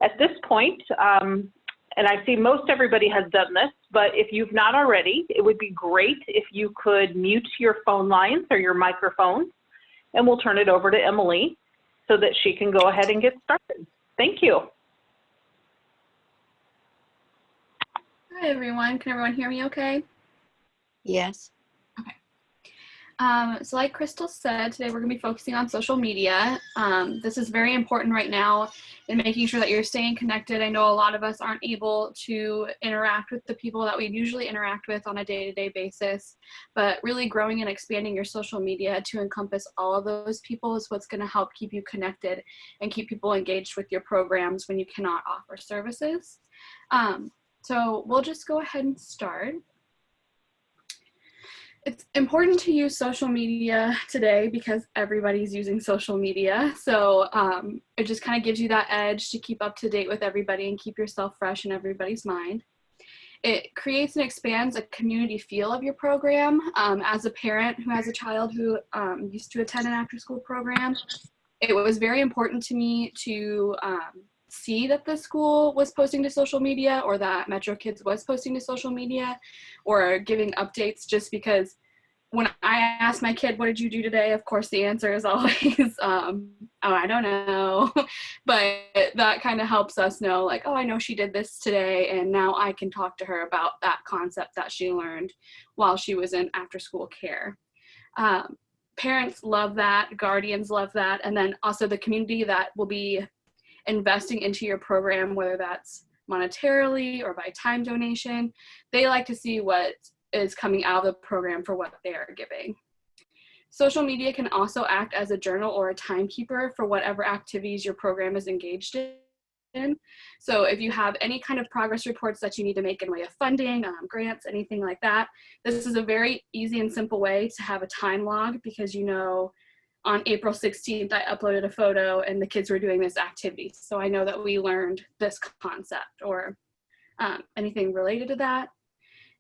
At this point, and I see most everybody has done this, but if you've not already, it would be great if you could mute your phone lines or your microphones, and we'll turn it over to Emily so that she can go ahead and get started. Thank you. Hi, everyone. Can everyone hear me okay? Yes. Okay. So like Crystal said, today we're going to be focusing on social media. This is very important right now in making sure that you're staying connected. I know a lot of us aren't able to interact with the people that we usually interact with on a day-to-day basis, but really growing and expanding your social media to encompass all of those people is what's going to help keep you connected and keep people engaged with your programs when you cannot offer services. So we'll just go ahead and start. It's important to use social media today because everybody's using social media. So it just kind of gives you that edge to keep up to date with everybody and keep yourself fresh in everybody's mind. It creates and expands a community feel of your program. As a parent who has a child who used to attend an after-school program, it was very important to me to see that the school was posting to social media or that Metro Kids was posting to social media or giving updates, just because when I ask my kid, what did you do today? Of course, the answer is always, oh, I don't know. But that kind of helps us know, like, oh, I know she did this today, and now I can talk to her about that concept that she learned while she was in after-school care. Parents love that, guardians love that, and then also the community that will be investing into your program, whether that's monetarily or by time donation, they like to see what is coming out of the program for what they are giving. Social media can also act as a journal or a timekeeper for whatever activities your program is engaged in. So if you have any kind of progress reports that you need to make in way of funding, grants, anything like that, this is a very easy and simple way to have a time log, because you know, on April 16th, I uploaded a photo and the kids were doing this activity. So I know that we learned this concept or anything related to that.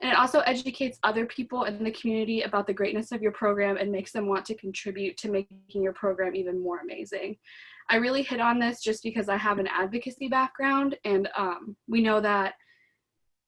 And it also educates other people in the community about the greatness of your program and makes them want to contribute to making your program even more amazing. I really hit on this just because I have an advocacy background, and we know that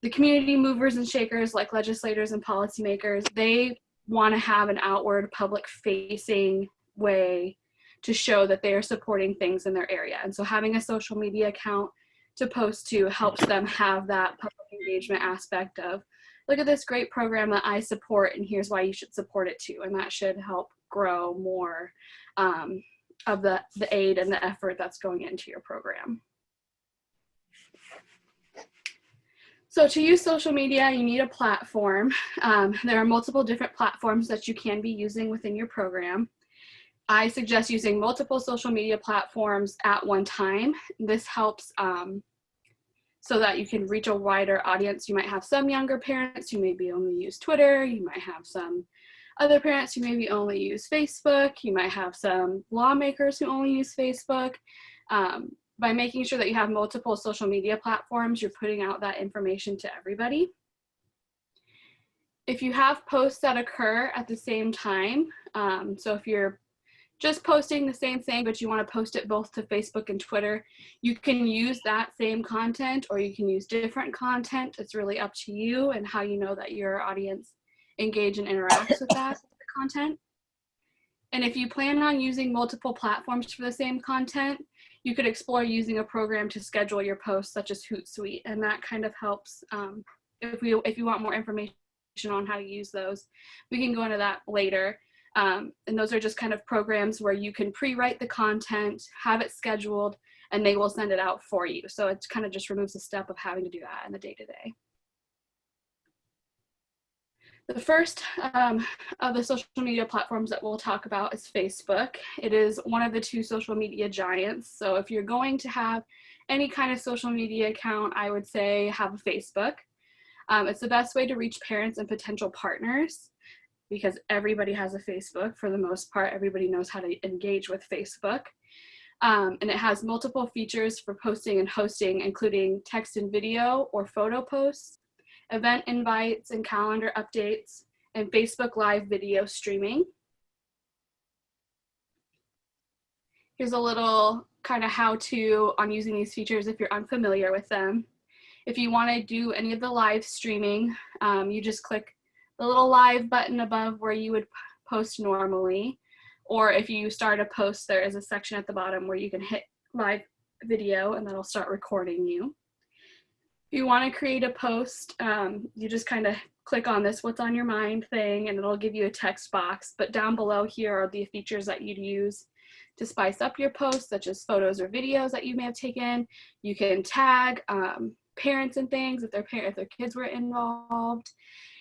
the community movers and shakers, like legislators and policymakers, they want to have an outward public-facing way to show that they are supporting things in their area. And so having a social media account to post to helps them have that public engagement aspect of, look at this great program that I support, and here's why you should support it too. And that should help grow more of the aid and the effort that's going into your program. So to use social media, you need a platform. There are multiple different platforms that you can be using within your program. I suggest using multiple social media platforms at one time. This helps so that you can reach a wider audience. You might have some younger parents who maybe only use Twitter. You might have some other parents who maybe only use Facebook. You might have some lawmakers who only use Facebook. By making sure that you have multiple social media platforms, you're putting out that information to everybody. If you have posts that occur at the same time, so if you're just posting the same thing, but you want to post it both to Facebook and Twitter, you can use that same content or you can use different content. It's really up to you and how you know that your audience engage and interacts with that content. And if you plan on using multiple platforms for the same content, you could explore using a program to schedule your posts, such as Hootsuite, and that kind of helps. If you want more information on how to use those, we can go into that later. And those are just kind of programs where you can pre-write the content, have it scheduled, and they will send it out for you. So it kind of just removes the step of having to do that in the day-to-day. The first of the social media platforms that we'll talk about is Facebook. It is one of the two social media giants. So if you're going to have any kind of social media account, I would say have a Facebook. It's the best way to reach parents and potential partners, because everybody has a Facebook for the most part. Everybody knows how to engage with Facebook. And it has multiple features for posting and hosting, including text and video or photo posts, event invites and calendar updates, and Facebook Live video streaming. Here's a little kind of how-to on using these features if you're unfamiliar with them. If you want to do any of the live streaming, you just click the little live button above where you would post normally. Or if you start a post, there is a section at the bottom where you can hit live video and that'll start recording you. If you want to create a post, you just kind of click on this what's on your mind thing and it'll give you a text box. But down below here are the features that you'd use to spice up your posts, such as photos or videos that you may have taken. You can tag parents and things if their kids were involved.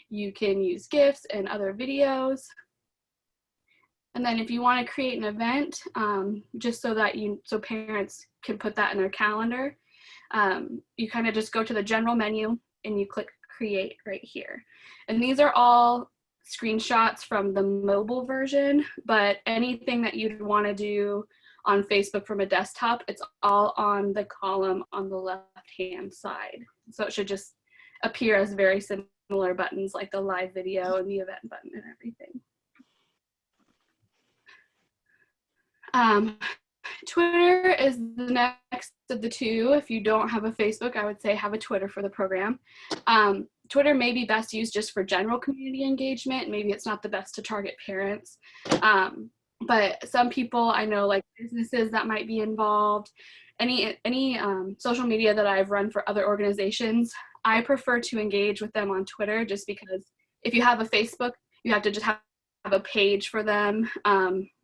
You can use GIFs and other videos. And then if you want to create an event, just so parents can put that in their calendar, you kind of just go to the general menu and you click create right here. And these are all screenshots from the mobile version, but anything that you'd want to do on Facebook from a desktop, it's all on the column on the left-hand side. So it should just appear as very similar buttons like the live video and the event button and everything. Twitter is the next of the two. If you don't have a Facebook, I would say have a Twitter for the program. Twitter may be best used just for general community engagement. Maybe it's not the best to target parents. But some people I know, like businesses that might be involved, any social media that I've run for other organizations, I prefer to engage with them on Twitter just because if you have a Facebook, you have to just have a page for them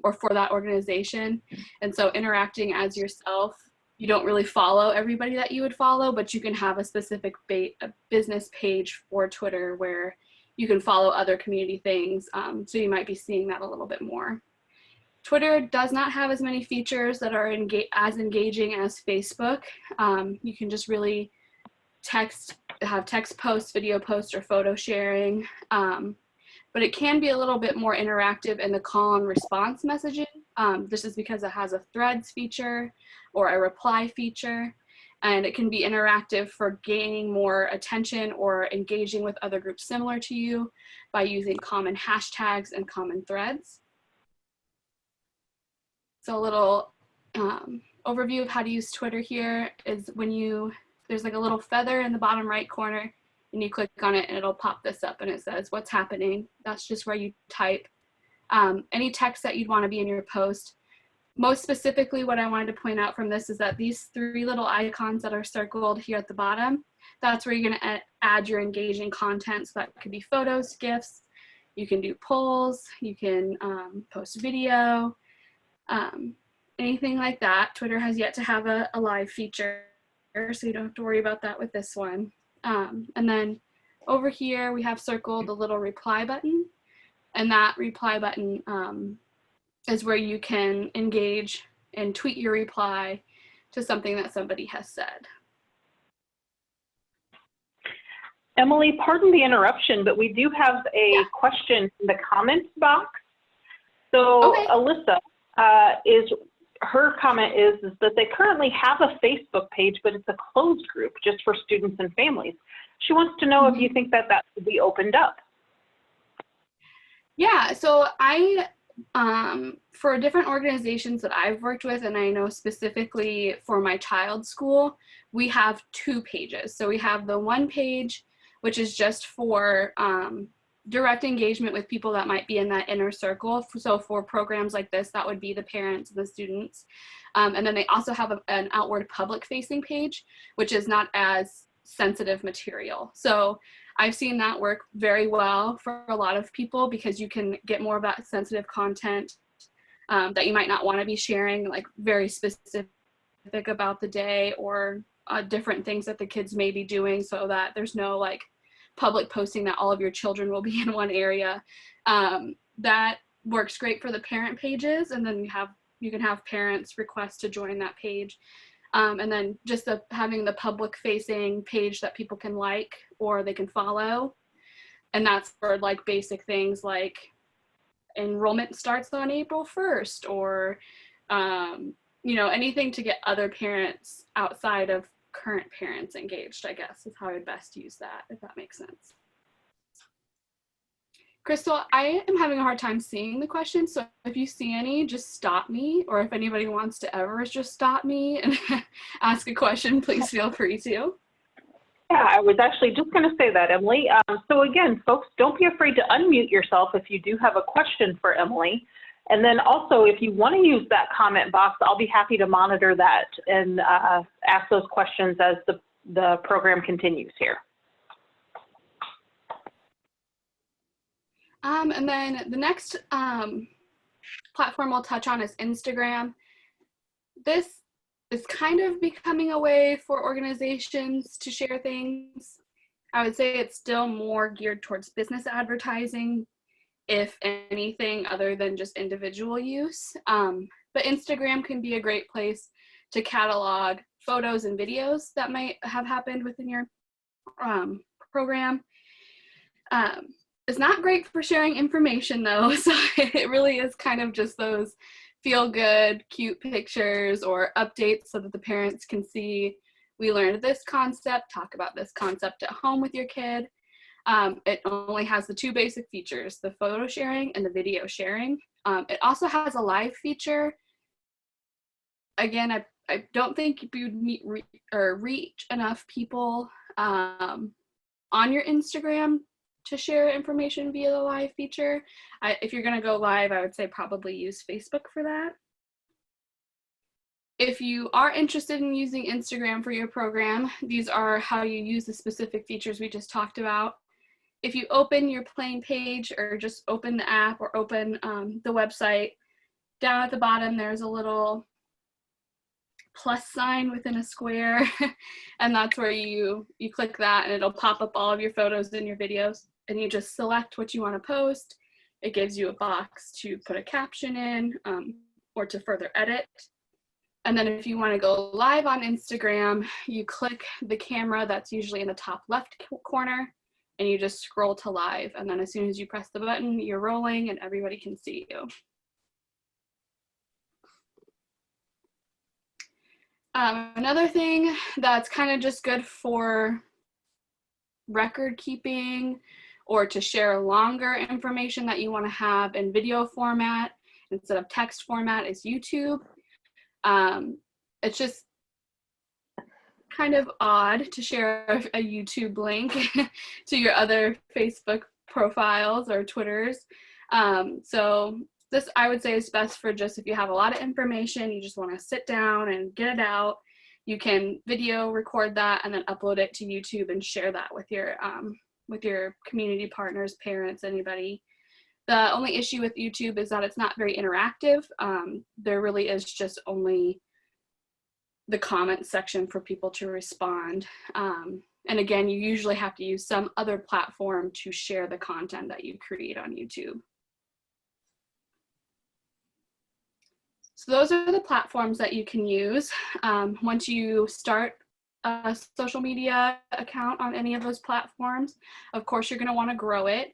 or for that organization. And so interacting as yourself, you don't really follow everybody that you would follow, but you can have a specific business page for Twitter where you can follow other community things. So you might be seeing that a little bit more. Twitter does not have as many features that are as engaging as Facebook. You can just really have text posts, video posts, or photo sharing. But it can be a little bit more interactive in the call and response messaging. This is because it has a threads feature or a reply feature, and it can be interactive for gaining more attention or engaging with other groups similar to you by using common hashtags and common threads. So a little overview of how to use Twitter here is there's like a little feather in the bottom right corner, and you click on it and it'll pop this up and it says what's happening. That's just where you type any text that you'd want to be in your post. Most specifically, what I wanted to point out from this is that these three little icons that are circled here at the bottom, that's where you're going to add your engaging content. So that could be photos, GIFs, you can do polls, you can post video, anything like that. Twitter has yet to have a live feature, so you don't have to worry about that with this one. And then over here we have circled the little reply button, and that reply button is where you can engage and tweet your reply to something that somebody has said. Emily, pardon the interruption, but we do have a question in the comments box. So okay. Alyssa, her comment is that they currently have a Facebook page, but it's a closed group just for students and families. She wants to know if you think that should be opened up. Yeah, so for different organizations that I've worked with, and I know specifically for my child's school, we have two pages. So we have the one page, which is just for direct engagement with people that might be in that inner circle. So for programs like this, that would be the parents and the students. And then they also have an outward public facing page, which is not as sensitive material. So I've seen that work very well for a lot of people because you can get more of that sensitive content that you might not want to be sharing, like very specific about the day or different things that the kids may be doing, so that there's no like public posting that all of your children will be in one area. That works great for the parent pages, and then you can have parents request to join that page. And then just having the public facing page that people can like or they can follow. And that's for like basic things like enrollment starts on April 1st or, anything to get other parents outside of current parents engaged, I guess, is how I'd best use that, if that makes sense. Crystal, I am having a hard time seeing the question, so if you see any, just stop me, or if anybody wants to ever just stop me and ask a question, please feel free to. Yeah, I was actually just going to say that, Emily. So again, folks, don't be afraid to unmute yourself if you do have a question for Emily. And then also, if you want to use that comment box, I'll be happy to monitor that and ask those questions as the program continues here. And then the next platform we'll touch on is Instagram. This is kind of becoming a way for organizations to share things. I would say it's still more geared towards business advertising, if anything, other than just individual use. But Instagram can be a great place to catalog photos and videos that might have happened within your program. It's not great for sharing information though, so it really is kind of just those feel good, cute pictures or updates so that the parents can see, we learned this concept, talk about this concept at home with your kid. It only has the two basic features, the photo sharing and the video sharing. It also has a live feature. Again, I don't think you'd reach enough people on your Instagram to share information via the live feature. If you're gonna go live, I would say probably use Facebook for that. If you are interested in using Instagram for your program, these are how you use the specific features we just talked about. If you open your plain page or just open the app or open the website, down at the bottom there's a little plus sign within a square and that's where you click that and it'll pop up all of your photos and your videos and you just select what you want to post. It gives you a box to put a caption in or to further edit. And then if you want to go live on Instagram, you click the camera that's usually in the top left corner and you just scroll to live. And then as soon as you press the button, you're rolling and everybody can see you. Another thing that's kind of just good for record keeping or to share longer information that you want to have in video format instead of text format is YouTube. It's just kind of odd to share a YouTube link to your other Facebook profiles or Twitters. So this I would say is best for just if you have a lot of information, you just want to sit down and get it out. You can video record that and then upload it to YouTube and share that with your community partners, parents, anybody. The only issue with YouTube is that it's not very interactive. There really is just only the comment section for people to respond. And again, you usually have to use some other platform to share the content that you create on YouTube. So those are the platforms that you can use. Once you start a social media account on any of those platforms, of course, you're going to want to grow it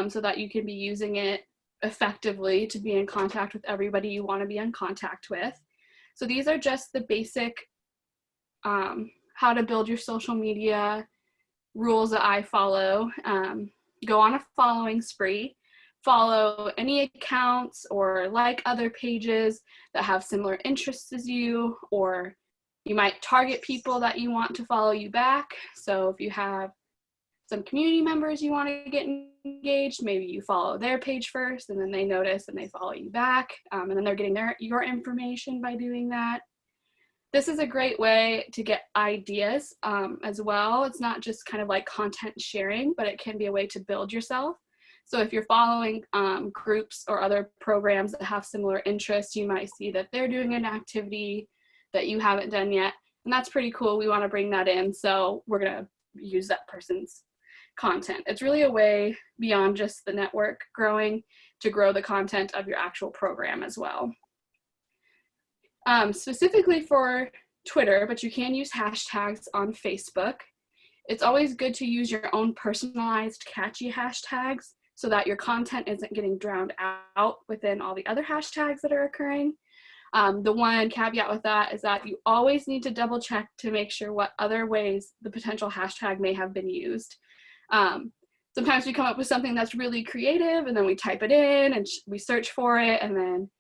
so that you can be using it effectively to be in contact with everybody you want to be in contact with. So these are just the basic how to build your social media rules that I follow. Go on a following spree. Follow any accounts or like other pages that have similar interests as you, or you might target people that you want to follow you back. So if you have some community members you want to get engaged, maybe you follow their page first and then they notice and they follow you back, and then they're getting your information by doing that. This is a great way to get ideas as well. It's not just kind of like content sharing, but it can be a way to build yourself. So if you're following groups or other programs that have similar interests, you might see that they're doing an activity that you haven't done yet. And that's pretty cool. We want to bring that in. So we're going to use that person's content. It's really a way beyond just the network growing to grow the content of your actual program as well. Specifically for Twitter, but you can use hashtags on Facebook. It's always good to use your own personalized catchy hashtags so that your content isn't getting drowned out within all the other hashtags that are occurring. The one caveat with that is that you always need to double check to make sure what other ways the potential hashtag may have been used. sometimes we come up with something that's really creative and then we type it in and we search for it, and then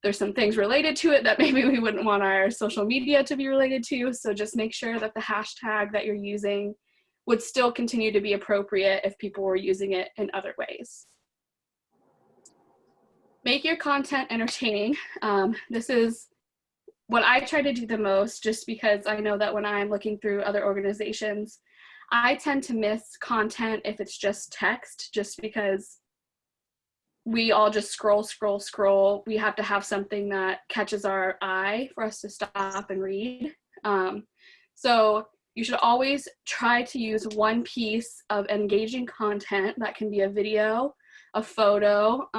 there's some things related to it that maybe we wouldn't want our social media to be related to. So just make sure that the hashtag that you're using would still continue to be appropriate if people were using it in other ways. Make your content entertaining. This is what I try to do the most, just because I know that when I'm looking through other organizations, I tend to miss content if it's just text, just because we all just scroll. We have to have something that catches our eye for us to stop and read. So you should always try to use one piece of engaging content. That can be a video, a photo,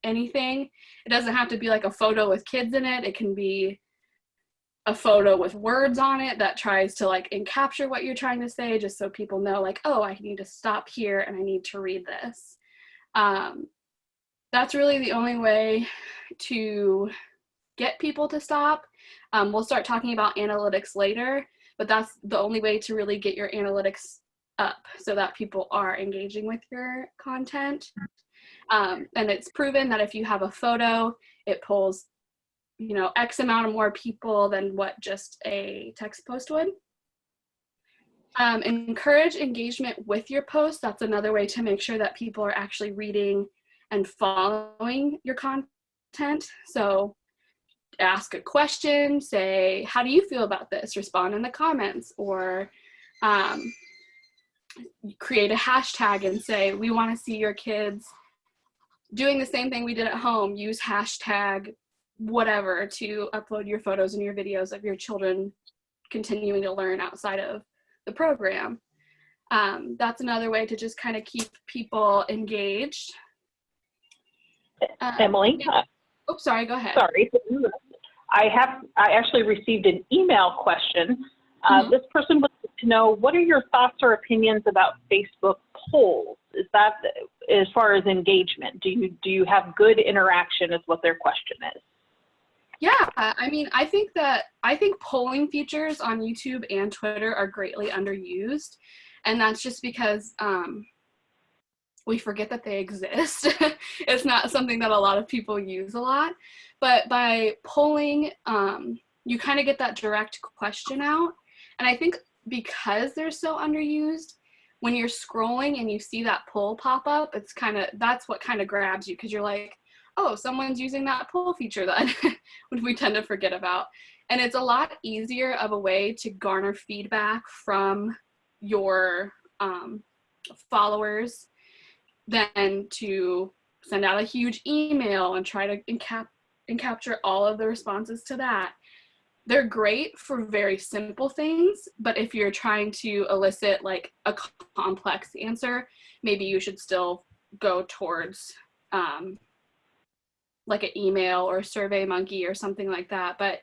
anything. It doesn't have to be like a photo with kids in it. It can be a photo with words on it that tries to like encapture what you're trying to say, just so people know like, oh, I need to stop here and I need to read this. That's really the only way to get people to stop. We'll start talking about analytics later, but that's the only way to really get your analytics up so that people are engaging with your content. And it's proven that if you have a photo, it pulls, you know, X amount of more people than what just a text post would. Encourage engagement with your post. That's another way to make sure that people are actually reading and following your content. So ask a question, say, how do you feel about this? Respond in the comments, or create a hashtag and say, we want to see your kids doing the same thing we did at home. Use hashtag whatever to upload your photos and your videos of your children continuing to learn outside of the program. That's another way to just kind of keep people engaged. Emily? Oh, sorry, go ahead. Sorry. I actually received an email question. This person would like to know, what are your thoughts or opinions about Facebook polls? Is that, as far as engagement, do you have good interaction is what their question is? Yeah, I mean, I think polling features on YouTube and Twitter are greatly underused, and that's just because we forget that they exist. It's not something that a lot of people use a lot, but by polling, you kind of get that direct question out, and I think because they're so underused, when you're scrolling and you see that poll pop up, that's what kind of grabs you, because you're like, oh, someone's using that poll feature that we tend to forget about. And it's a lot easier of a way to garner feedback from your followers than to send out a huge email and try to capture all of the responses to that. They're great for very simple things, but if you're trying to elicit like a complex answer, maybe you should still go towards like an email or SurveyMonkey or something like that. But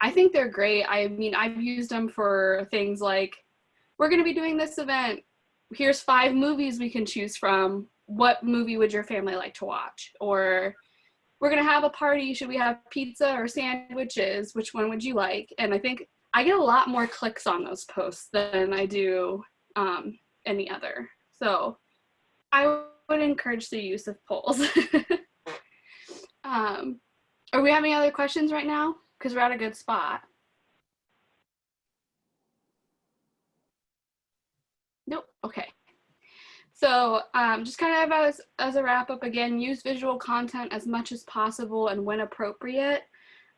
I think they're great. I mean, I've used them for things like, we're going to be doing this event. Here's 5 movies we can choose from. What movie would your family like to watch? Or we're going to have a party. Should we have pizza or sandwiches? Which one would you like? And I think I get a lot more clicks on those posts than I do any other. So I would encourage the use of polls. Are we having other questions right now? Because we're at a good spot. Nope. Okay. So just kind of as a wrap up again, use visual content as much as possible and when appropriate.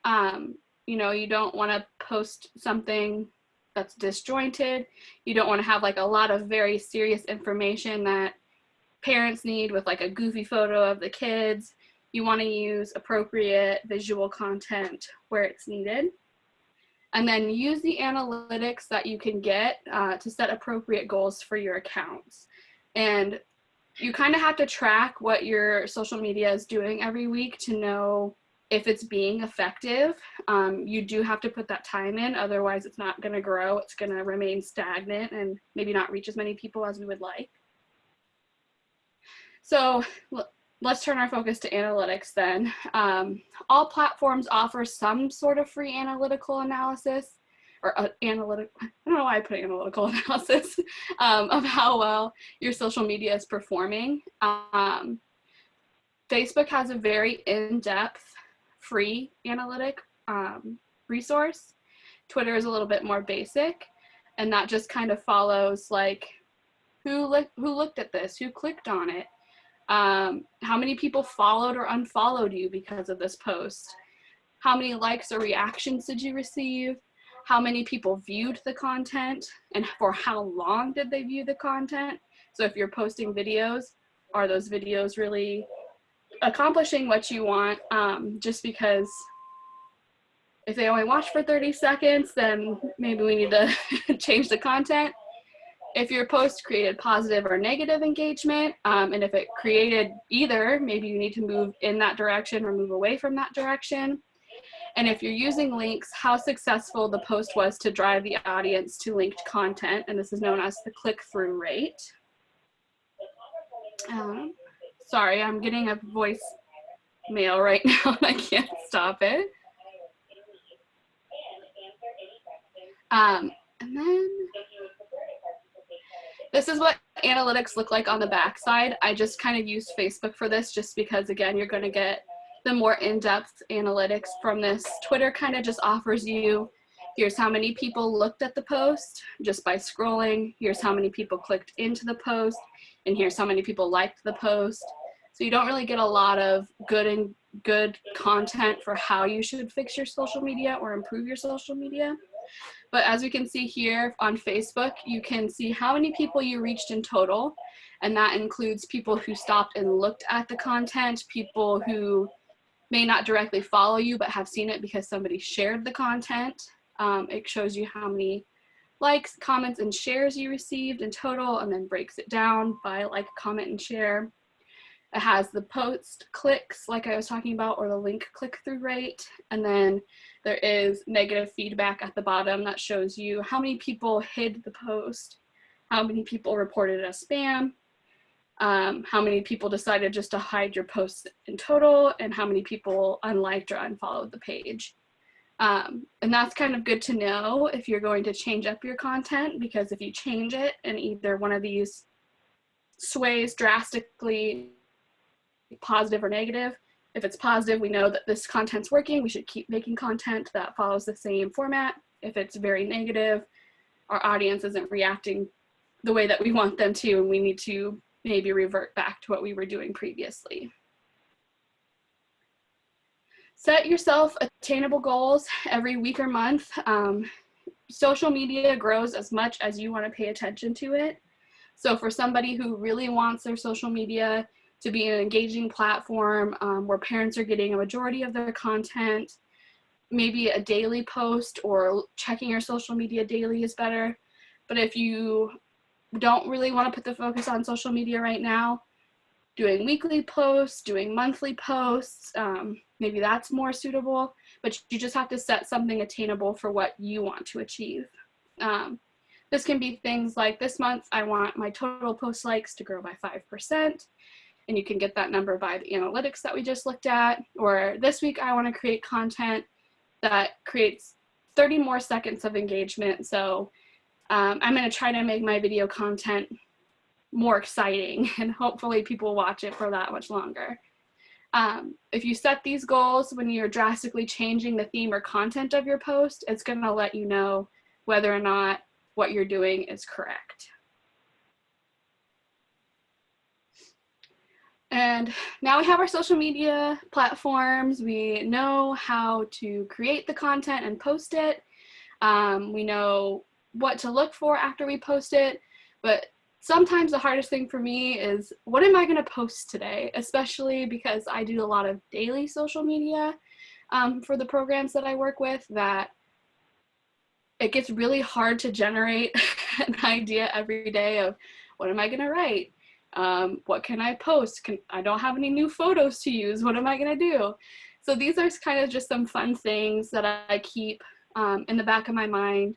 You know, you don't want to post something that's disjointed. You don't want to have like a lot of very serious information that parents need with like a goofy photo of the kids. You want to use appropriate visual content where it's needed. And then use the analytics that you can get to set appropriate goals for your accounts. And you kind of have to track what your social media is doing every week to know if it's being effective. You do have to put that time in, otherwise it's not going to grow. It's going to remain stagnant and maybe not reach as many people as we would like. So let's turn our focus to analytics then. All platforms offer some sort of free analytical analysis, or analytic, I don't know why I put analytical analysis of how well your social media is performing. Facebook has a very in-depth free analytic resource. Twitter is a little bit more basic, and that just kind of follows like who looked at this, who clicked on it, how many people followed or unfollowed you because of this post, how many likes or reactions did you receive, how many people viewed the content, and for how long did they view the content. So if you're posting videos, are those videos really accomplishing what you want? Just because if they only watch for 30 seconds, then maybe we need to change the content. If your post created positive or negative engagement, and if it created either, maybe you need to move in that direction or move away from that direction. And if you're using links, how successful the post was to drive the audience to linked content, and this is known as the click-through rate. Sorry, I'm getting a voicemail right now, and I can't stop it. And then this is what analytics look like on the backside. I just kind of used Facebook for this just because, again, you're going to get the more in-depth analytics from this. Twitter kind of just offers you, here's how many people looked at the post just by scrolling, here's how many people clicked into the post, and here's how many people liked the post. So you don't really get a lot of good content for how you should fix your social media or improve your social media. But as we can see here on Facebook, you can see how many people you reached in total, and that includes people who stopped and looked at the content, people who may not directly follow you but have seen it because somebody shared the content. It shows you how many likes, comments, and shares you received in total, and then breaks it down by like, comment, and share. It has the post clicks, like I was talking about, or the link click-through rate. And then there is negative feedback at the bottom that shows you how many people hid the post, how many people reported it as spam, how many people decided just to hide your posts in total, and how many people unliked or unfollowed the page. And that's kind of good to know if you're going to change up your content, because if you change it and either one of these sways drastically, positive or negative, if it's positive, we know that this content's working, we should keep making content that follows the same format. If it's very negative, our audience isn't reacting the way that we want them to, and we need to maybe revert back to what we were doing previously. Set yourself attainable goals every week or month. Social media grows as much as you want to pay attention to it. So for somebody who really wants their social media to be an engaging platform where parents are getting a majority of their content, maybe a daily post or checking your social media daily is better. But if you don't really want to put the focus on social media right now, doing weekly posts, doing monthly posts, maybe that's more suitable, but you just have to set something attainable for what you want to achieve. This can be things like, this month I want my total post likes to grow by 5%, and you can get that number by the analytics that we just looked at. Or this week I want to create content that creates 30 more seconds of engagement. So I'm going to try to make my video content more exciting, and hopefully people watch it for that much longer. If you set these goals when you're drastically changing the theme or content of your post, it's going to let you know whether or not what you're doing is correct. And now we have our social media platforms. We know how to create the content and post it. We know what to look for after we post it, but sometimes the hardest thing for me is, what am I going to post today? Especially because I do a lot of daily social media for the programs that I work with, that it gets really hard to generate an idea every day of, what am I going to write? What can I post? I don't have any new photos to use. What am I going to do? So these are kind of just some fun things that I keep in the back of my mind.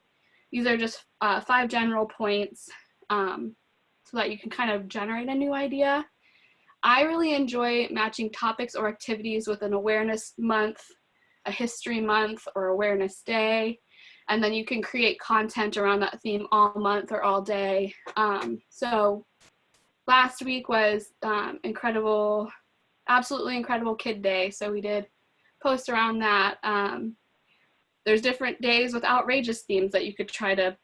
These are just 5 general points so that you can kind of generate a new idea. I really enjoy matching topics or activities with an awareness month, a history month, or awareness day. And then you can create content around that theme all month or all day. So last week was absolutely incredible Kid Day. So we did post around that. There's different days with outrageous themes that you could try to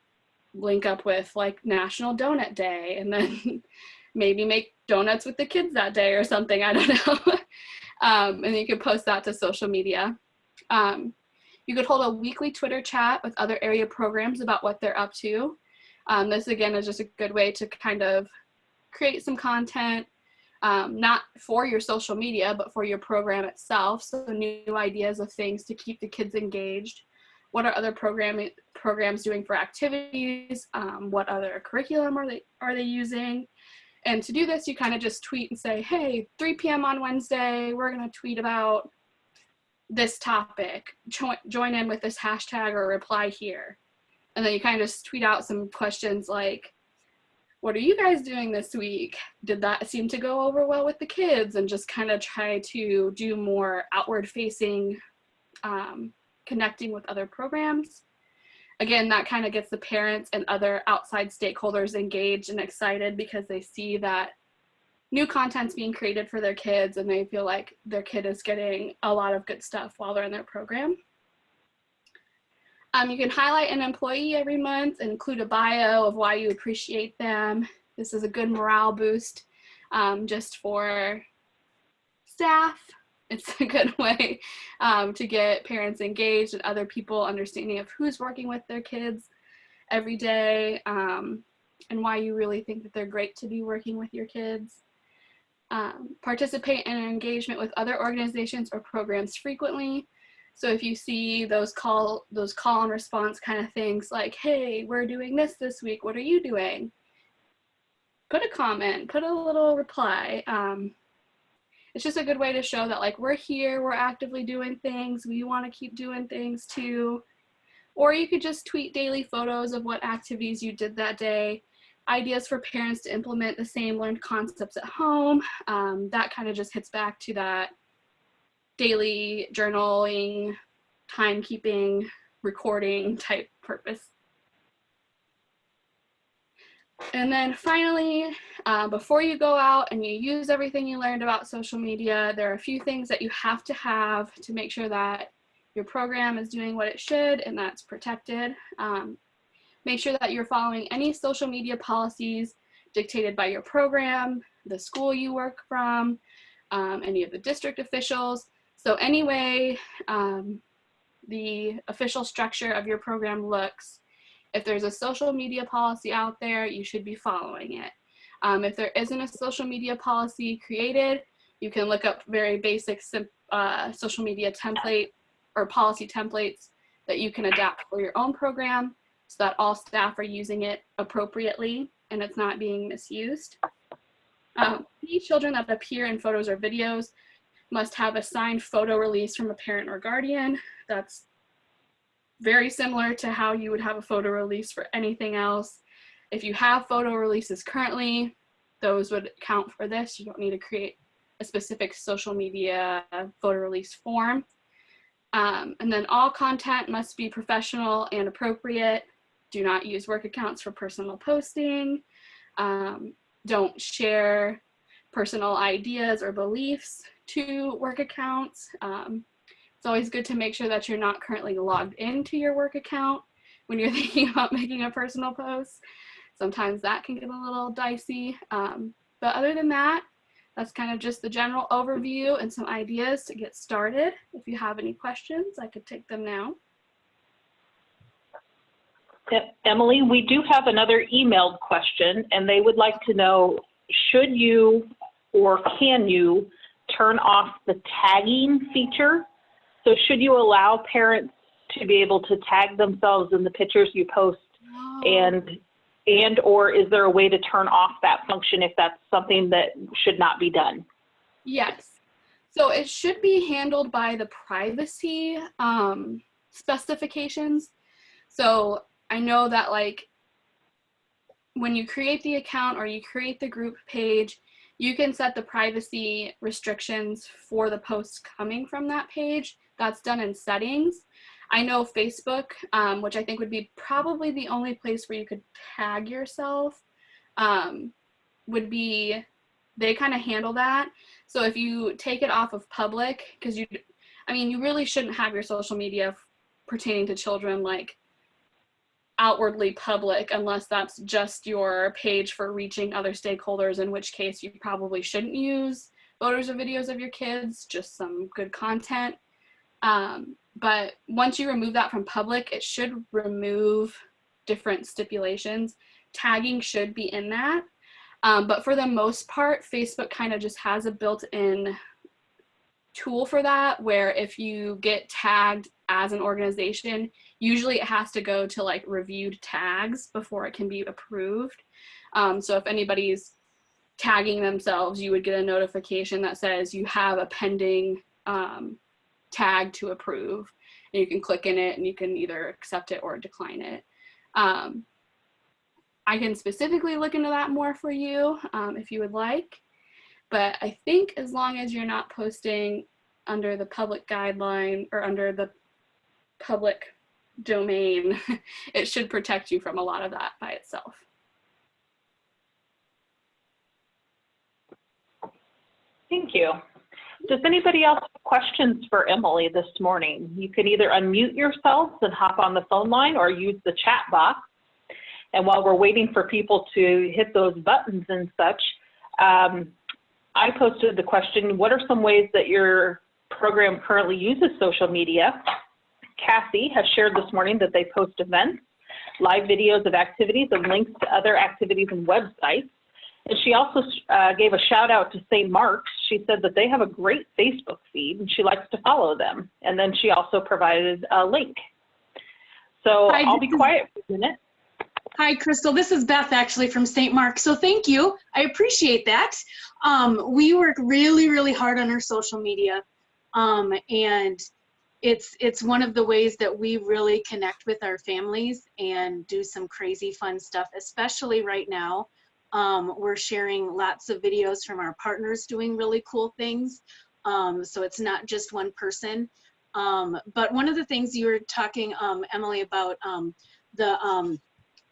link up with, like National Donut Day, and then maybe make donuts with the kids that day or something, I don't know. And you could post that to social media. You could hold a weekly Twitter chat with other area programs about what they're up to. This again is just a good way to kind of create some content, not for your social media, but for your program itself. So new ideas of things to keep the kids engaged. What are other programs doing for activities? What other curriculum are they using? And to do this, you kind of just tweet and say, hey, 3 p.m. on Wednesday, we're going to tweet about this topic. Join in with this hashtag or reply here. And then you kind of just tweet out some questions like, what are you guys doing this week? Did that seem to go over well with the kids? And just kind of try to do more outward facing, connecting with other programs. Again, that kind of gets the parents and other outside stakeholders engaged and excited because they see that new content's being created for their kids and they feel like their kid is getting a lot of good stuff while they're in their program. You can highlight an employee every month and include a bio of why you appreciate them. This is a good morale boost just for staff. It's a good way to get parents engaged and other people understanding of who's working with their kids every day and why you really think that they're great to be working with your kids. Participate in engagement with other organizations or programs frequently. So if you see those call and response kind of things like, hey, we're doing this week, what are you doing? Put a comment, put a little reply. It's just a good way to show that like we're here, we're actively doing things, we want to keep doing things too. Or you could just tweet daily photos of what activities you did that day, ideas for parents to implement the same learned concepts at home. That kind of just hits back to that daily journaling, timekeeping, recording type purpose. And then finally, before you go out and you use everything you learned about social media, there are a few things that you have to make sure that your program is doing what it should and that's protected. Make sure that you're following any social media policies dictated by your program, the school you work from, any of the district officials. So anyway, the official structure of your program looks, if there's a social media policy out there, you should be following it. If there isn't a social media policy created, you can look up very basic social media template or policy templates that you can adapt for your own program so that all staff are using it appropriately and it's not being misused. Any children that appear in photos or videos must have a signed photo release from a parent or guardian. That's very similar to how you would have a photo release for anything else. If you have photo releases currently, those would count for this. You don't need to create a specific social media photo release form. And then all content must be professional and appropriate. Do not use work accounts for personal posting. Don't share personal ideas or beliefs to work accounts. It's always good to make sure that you're not currently logged into your work account when you're thinking about making a personal post. Sometimes that can get a little dicey. But other than that, that's kind of just the general overview and some ideas to get started. If you have any questions, I could take them now. Emily, we do have another emailed question, and they would like to know, should you or can you turn off the tagging feature? So should you allow parents to be able to tag themselves in the pictures you post, and or is there a way to turn off that function if that's something that should not be done? Yes. So it should be handled by the privacy specifications. So I know that like when you create the account or you create the group page, you can set the privacy restrictions for the posts coming from that page. That's done in settings. I know Facebook, which I think would be probably the only place where you could tag yourself, would be, they kind of handle that. So if you take it off of public, because you really shouldn't have your social media pertaining to children like outwardly public unless that's just your page for reaching other stakeholders, in which case you probably shouldn't use photos or videos of your kids, just some good content. But once you remove that from public, it should remove different stipulations. Tagging should be in that. But for the most part, Facebook kind of just has a built-in tool for that, where if you get tagged as an organization, usually it has to go to like reviewed tags before it can be approved. So if anybody's tagging themselves, you would get a notification that says you have a pending tag to approve, and you can click in it and you can either accept it or decline it. I can specifically look into that more for you if you would like, but I think as long as you're not posting under the public guideline or under the public domain, it should protect you from a lot of that by itself. Thank you. Does anybody else have questions for Emily this morning? You can either unmute yourselves and hop on the phone line or use the chat box. And while we're waiting for people to hit those buttons and such, I posted the question, what are some ways that your program currently uses social media? Cassie has shared this morning that they post events, live videos of activities, and links to other activities and websites. And she also gave a shout out to St. Mark's. She said that they have a great Facebook feed and she likes to follow them. And then she also provided a link. So Hi, I'll be quiet for a minute. Hi, Crystal. This is Beth actually from St. Mark. So thank you. I appreciate that. We work really, really hard on our social media. And it's one of the ways that we really connect with our families and do some crazy fun stuff, especially right now. We're sharing lots of videos from our partners doing really cool things. So it's not just one person. But one of the things you were talking, Emily, about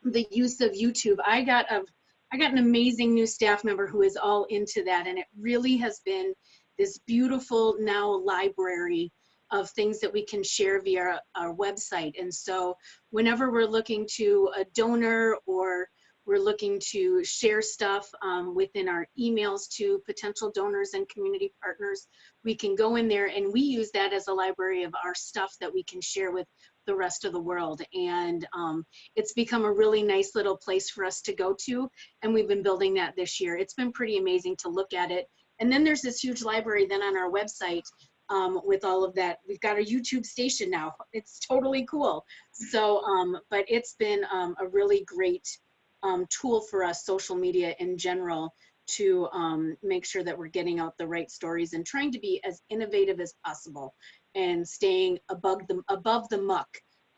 the use of YouTube, I got an amazing new staff member who is all into that, and it really has been this beautiful now library of things that we can share via our website. And so whenever we're looking to a donor or we're looking to share stuff within our emails to potential donors and community partners, we can go in there and we use that as a library of our stuff that we can share with the rest of the world. And it's become a really nice little place for us to go to. And we've been building that this year. It's been pretty amazing to look at it. And then there's this huge library then on our website with all of that. We've got a YouTube station now. It's totally cool. So, but it's been a really great tool for us, social media in general, to make sure that we're getting out the right stories and trying to be as innovative as possible and staying above the muck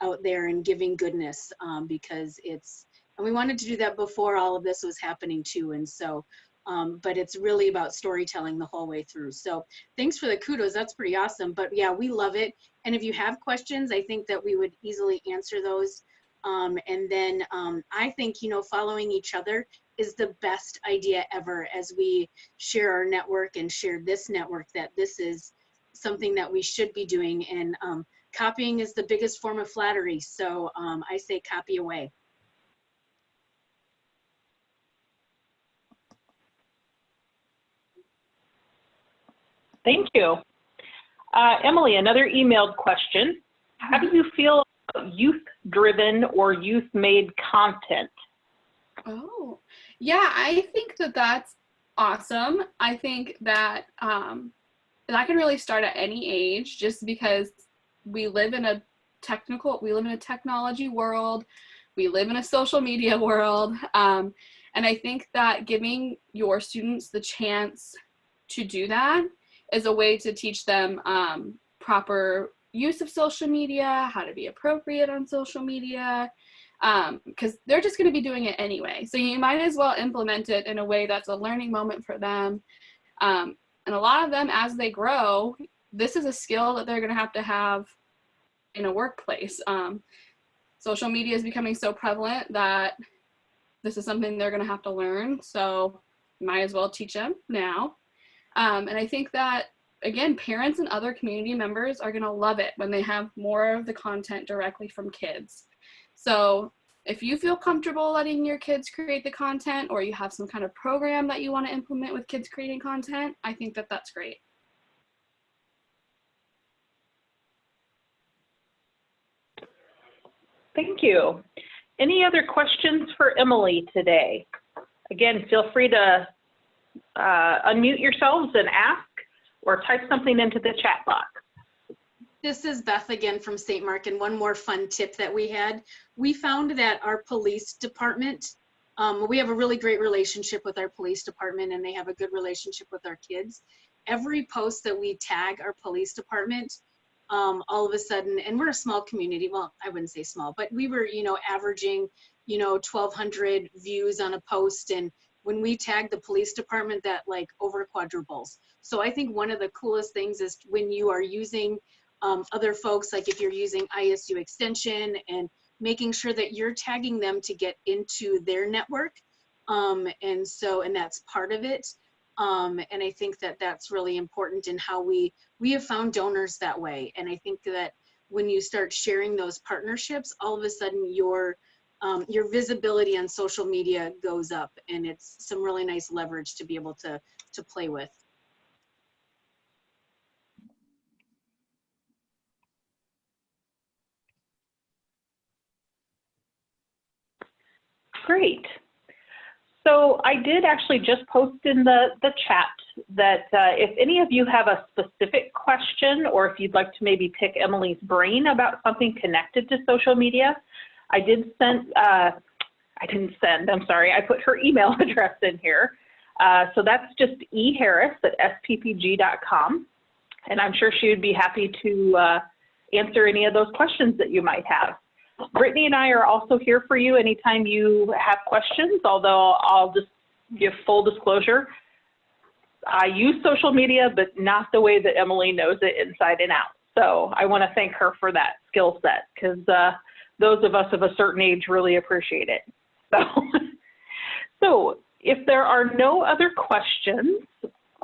out there and giving goodness, because and we wanted to do that before all of this was happening too. And so, but it's really about storytelling the whole way through. So thanks for the kudos, that's pretty awesome. But yeah, we love it. And if you have questions, I think that we would easily answer those. And then I think, following each other is the best idea ever as we share our network and share this network, that this is something that we should be doing. And copying is the biggest form of flattery. So I say copy away. Thank you. Emily, another emailed question. How do you feel about youth-driven or youth-made content? Oh, yeah, I think that that's awesome. I think that that can really start at any age, just because we live in a technology world, we live in a social media world, and I think that giving your students the chance to do that is a way to teach them proper use of social media, how to be appropriate on social media, because they're just going to be doing it anyway. So you might as well implement it in a way that's a learning moment for them. And a lot of them, as they grow, this is a skill that they're going to have in a workplace. Social media is becoming so prevalent that this is something they're going to have to learn. So might as well teach them now. And I think that, again, parents and other community members are going to love it when they have more of the content directly from kids. So if you feel comfortable letting your kids create the content, or you have some kind of program that you want to implement with kids creating content, I think that that's great. Thank you. Any other questions for Emily today? Again, feel free to unmute yourselves and ask, or type something into the chat box. This is Beth again from St. Mark, and one more fun tip that we had. We found that our police department, we have a really great relationship with our police department, and they have a good relationship with our kids. Every post that we tag our police department, all of a sudden, and we're a small community, well, I wouldn't say small, but we were, averaging, 1,200 views on a post, and when we tag the police department, that like over quadruples. So I think one of the coolest things is when you are using other folks, like if you're using ISU Extension, and making sure that you're tagging them to get into their network. And that's part of it. And I think that that's really important in how we have found donors that way. And I think that when you start sharing those partnerships, all of a sudden your visibility on social media goes up, and it's some really nice leverage to be able to play with. Great. So I did actually just post in the chat that if any of you have a specific question, or if you'd like to maybe pick Emily's brain about something connected to social media, I put her email address in here. So that's just eharris@sppg.com. And I'm sure she would be happy to answer any of those questions that you might have. Brittany and I are also here for you anytime you have questions, although I'll just give full disclosure. I use social media, but not the way that Emily knows it inside and out. So I want to thank her for that skill set, because those of us of a certain age really appreciate it. So if there are no other questions,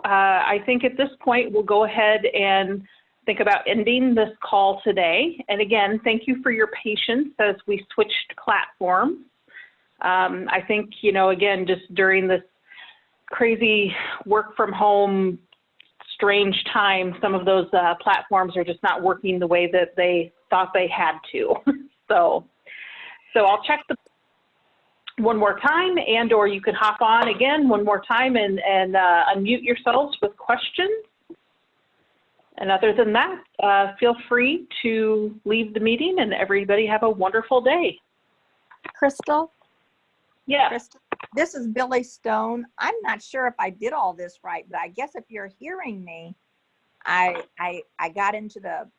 I think at this point we'll go ahead and think about ending this call today. And again, thank you for your patience as we switched platforms. I think, again, just during this crazy work from home, strange time, some of those platforms are just not working the way that they thought they had to. So I'll check one more time, and or you can hop on again one more time and unmute yourselves with questions. And other than that, feel free to leave the meeting, and everybody have a wonderful day. Crystal? Yeah. Crystal, this is Billy Stone. I'm not sure if I did all this right, but I guess if you're hearing me, I got into the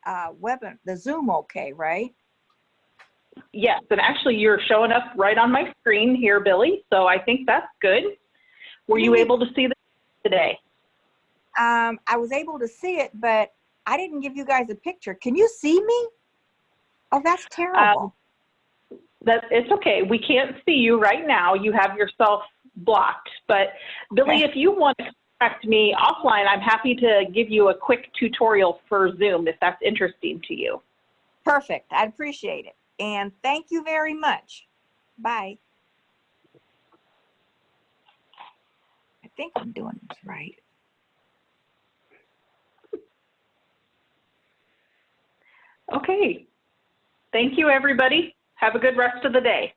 the Zoom okay, right? Yes, and actually you're showing up right on my screen here, Billy, so I think that's good. Were you able to see this today? I was able to see it, but I didn't give you guys a picture. Can you see me? Oh, that's terrible. It's okay. We can't see you right now. You have yourself blocked. But Billy, Okay. If you want to contact me offline, I'm happy to give you a quick tutorial for Zoom if that's interesting to you. Perfect. I appreciate it. And thank you very much. Bye. I think I'm doing this right. Okay. Thank you, everybody. Have a good rest of the day.